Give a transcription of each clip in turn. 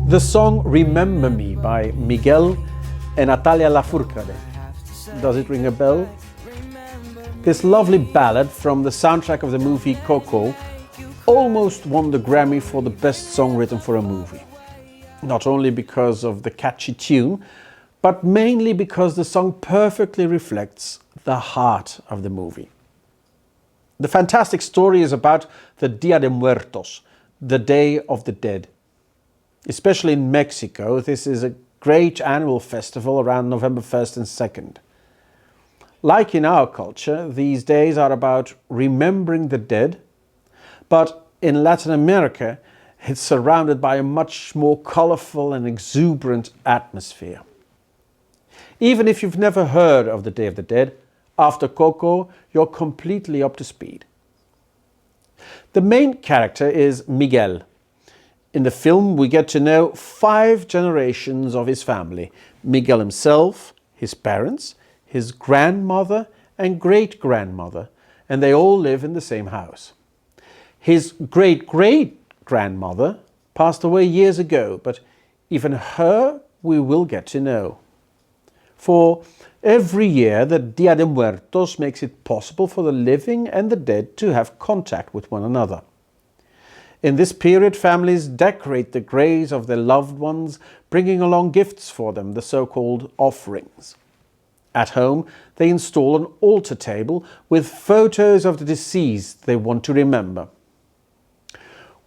The song Remember Me by Miguel and Natalia Lafourcade. Does it ring a bell? This lovely ballad from the soundtrack of the movie Coco almost won the Grammy for the best song written for a movie. Not only because of the catchy tune, but mainly because the song perfectly reflects the heart of the movie. The fantastic story is about the Dia de Muertos, the Day of the Dead. Especially in Mexico, this is a great annual festival around November 1st and 2nd. Like in our culture, these days are about remembering the dead, but in Latin America, it's surrounded by a much more colorful and exuberant atmosphere. Even if you've never heard of the Day of the Dead, after Coco, you're completely up to speed. The main character is Miguel. In the film, we get to know 5 generations of his family. Miguel himself, his parents, his grandmother and great-grandmother, and they all live in the same house. His great-great-grandmother passed away years ago, but even her we will get to know. For every year, the Dia de Muertos makes it possible for the living and the dead to have contact with one another. In this period, families decorate the graves of their loved ones, bringing along gifts for them, the so-called offerings. At home, they install an altar table with photos of the deceased they want to remember.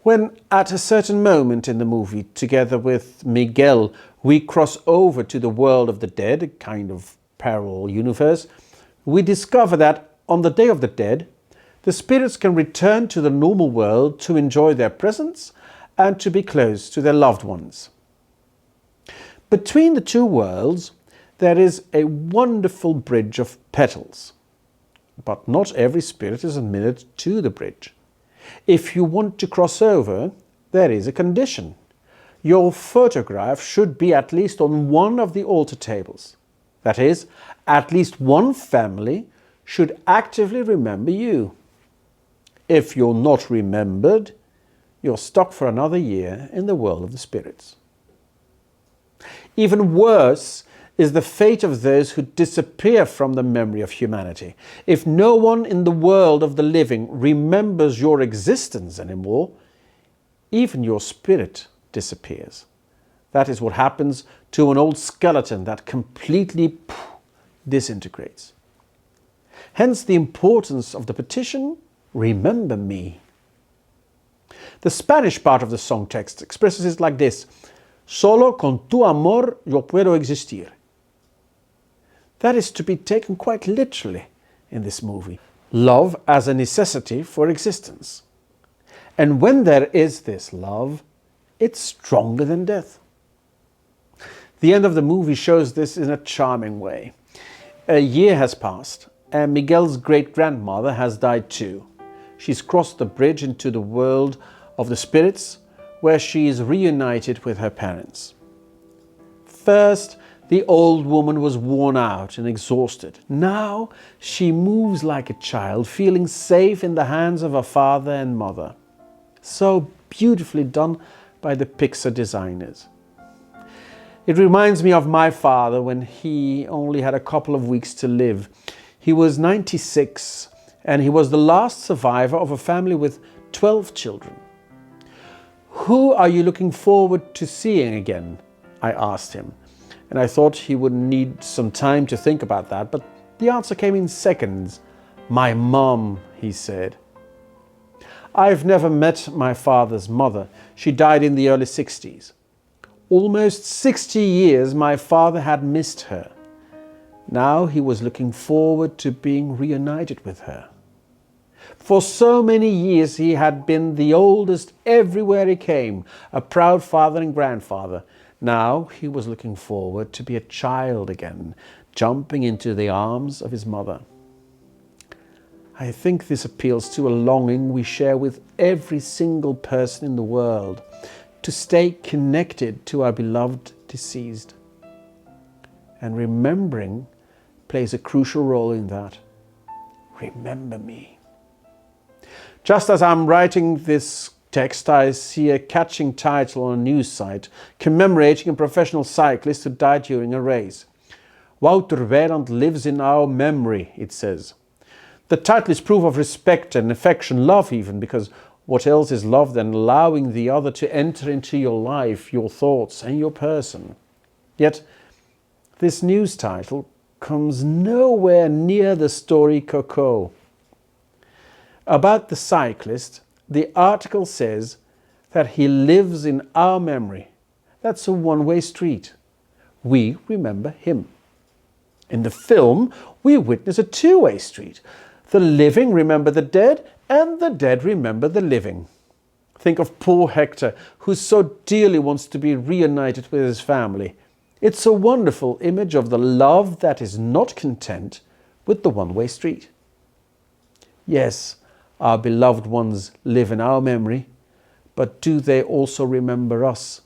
When, at a certain moment in the movie, together with Miguel, we cross over to the world of the dead, a kind of parallel universe, we discover that on the Day of the Dead, the spirits can return to the normal world to enjoy their presence and to be close to their loved ones. Between the two worlds, there is a wonderful bridge of petals. But not every spirit is admitted to the bridge. If you want to cross over, there is a condition. Your photograph should be at least on one of the altar tables. That is, at least one family should actively remember you. If you're not remembered, you're stuck for another year in the world of the spirits. Even worse is the fate of those who disappear from the memory of humanity. If no one in the world of the living remembers your existence anymore, even your spirit disappears. That is what happens to an old skeleton that completely disintegrates. Hence the importance of the petition, "Remember me." The Spanish part of the song text expresses it like this: "Solo con tu amor yo puedo existir." That is to be taken quite literally in this movie. Love as a necessity for existence. And when there is this love, it's stronger than death. The end of the movie shows this in a charming way. A year has passed, and Miguel's great-grandmother has died too. She's crossed the bridge into the world of the spirits, where she is reunited with her parents. First, the old woman was worn out and exhausted. Now, she moves like a child, feeling safe in the hands of her father and mother. So beautifully done by the Pixar designers. It reminds me of my father when he only had a couple of weeks to live. He was 96. And he was the last survivor of a family with 12 children. "Who are you looking forward to seeing again?" I asked him. And I thought he would need some time to think about that, but the answer came in seconds. "My mom," he said. I've never met my father's mother. She died in the early 60s. Almost 60 years my father had missed her. Now he was looking forward to being reunited with her. For so many years he had been the oldest everywhere he came, a proud father and grandfather. Now he was looking forward to be a child again, jumping into the arms of his mother. I think this appeals to a longing we share with every single person in the world, to stay connected to our beloved deceased. And remembering plays a crucial role in that. Remember me. Just as I'm writing this text, I see a catching title on a news site commemorating a professional cyclist who died during a race. Wouter Weiland lives in our memory, it says. The title is proof of respect and affection, love even, because what else is love than allowing the other to enter into your life, your thoughts and your person? Yet, this news title comes nowhere near the story Coco. About the cyclist, the article says that he lives in our memory. That's a one-way street. We remember him. In the film, we witness a two-way street. The living remember the dead, and the dead remember the living. Think of poor Hector, who so dearly wants to be reunited with his family. It's a wonderful image of the love that is not content with the one-way street. Yes, our beloved ones live in our memory, but do they also remember us,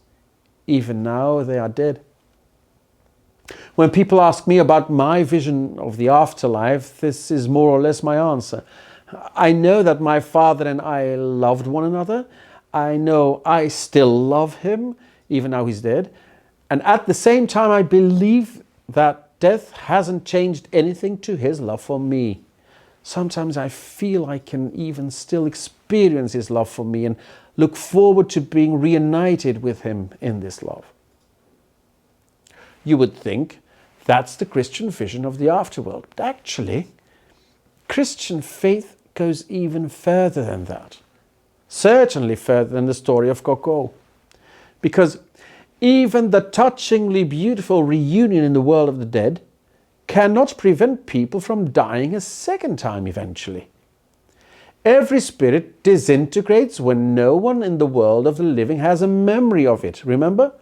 even now they are dead? When people ask me about my vision of the afterlife, this is more or less my answer. I know that my father and I loved one another. I know I still love him, even now he's dead. And at the same time, I believe that death hasn't changed anything to his love for me. Sometimes I feel I can even still experience his love for me and look forward to being reunited with him in this love. You would think that's the Christian vision of the afterworld. But actually, Christian faith goes even further than that. Certainly further than the story of Coco. Because even the touchingly beautiful reunion in the world of the dead cannot prevent people from dying a second time eventually. Every spirit disintegrates when no one in the world of the living has a memory of it, remember?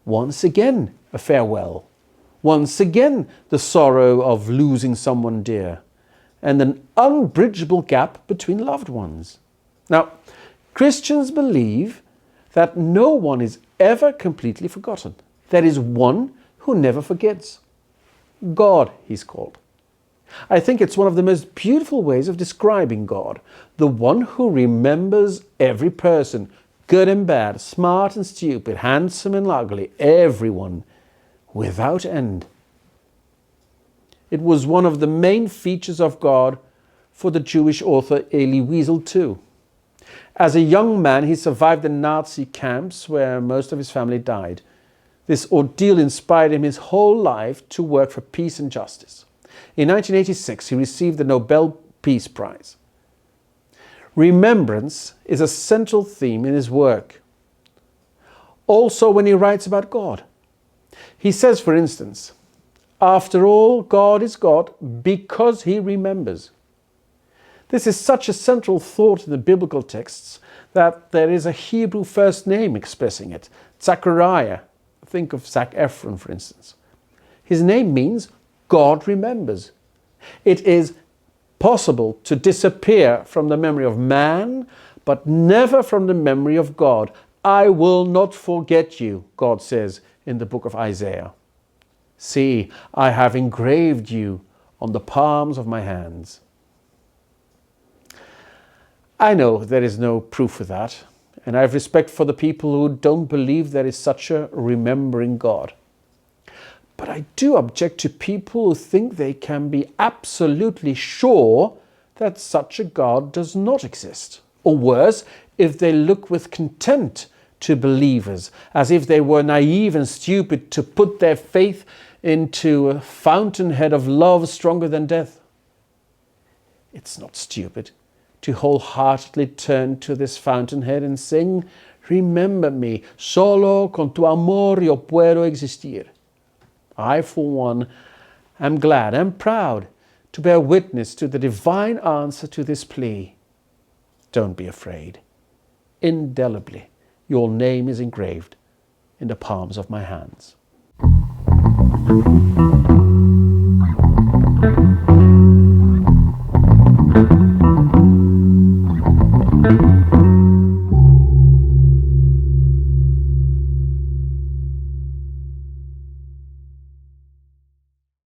Once again, a farewell. Once again, the sorrow of losing someone dear, and an unbridgeable gap between loved ones. Now, Christians believe that no one is ever completely forgotten. There is one who never forgets. God, he's called. I think it's one of the most beautiful ways of describing God, the one who remembers every person, good and bad, smart and stupid, handsome and ugly, everyone, without end. It was one of the main features of God for the Jewish author Elie Wiesel too. As a young man, he survived the Nazi camps where most of his family died. This ordeal inspired him his whole life to work for peace and justice. In 1986, he received the Nobel Peace Prize. Remembrance is a central theme in his work. Also when he writes about God. He says, for instance, after all, God is God because he remembers. This is such a central thought in the biblical texts that there is a Hebrew first name expressing it, Zachariah. Think of Zac Efron, for instance. His name means God remembers. It is possible to disappear from the memory of man, but never from the memory of God. I will not forget you, God says in the book of Isaiah. See, I have engraved you on the palms of my hands. I know there is no proof for that, and I have respect for the people who don't believe there is such a remembering God. But I do object to people who think they can be absolutely sure that such a God does not exist. Or worse, if they look with contempt to believers, as if they were naive and stupid to put their faith into a fountainhead of love stronger than death. It's not stupid to wholeheartedly turn to this fountainhead and sing, remember me, solo con tu amor yo puedo existir. I, for one, am glad and proud to bear witness to the divine answer to this plea. Don't be afraid. Indelibly, your name is engraved in the palms of my hands.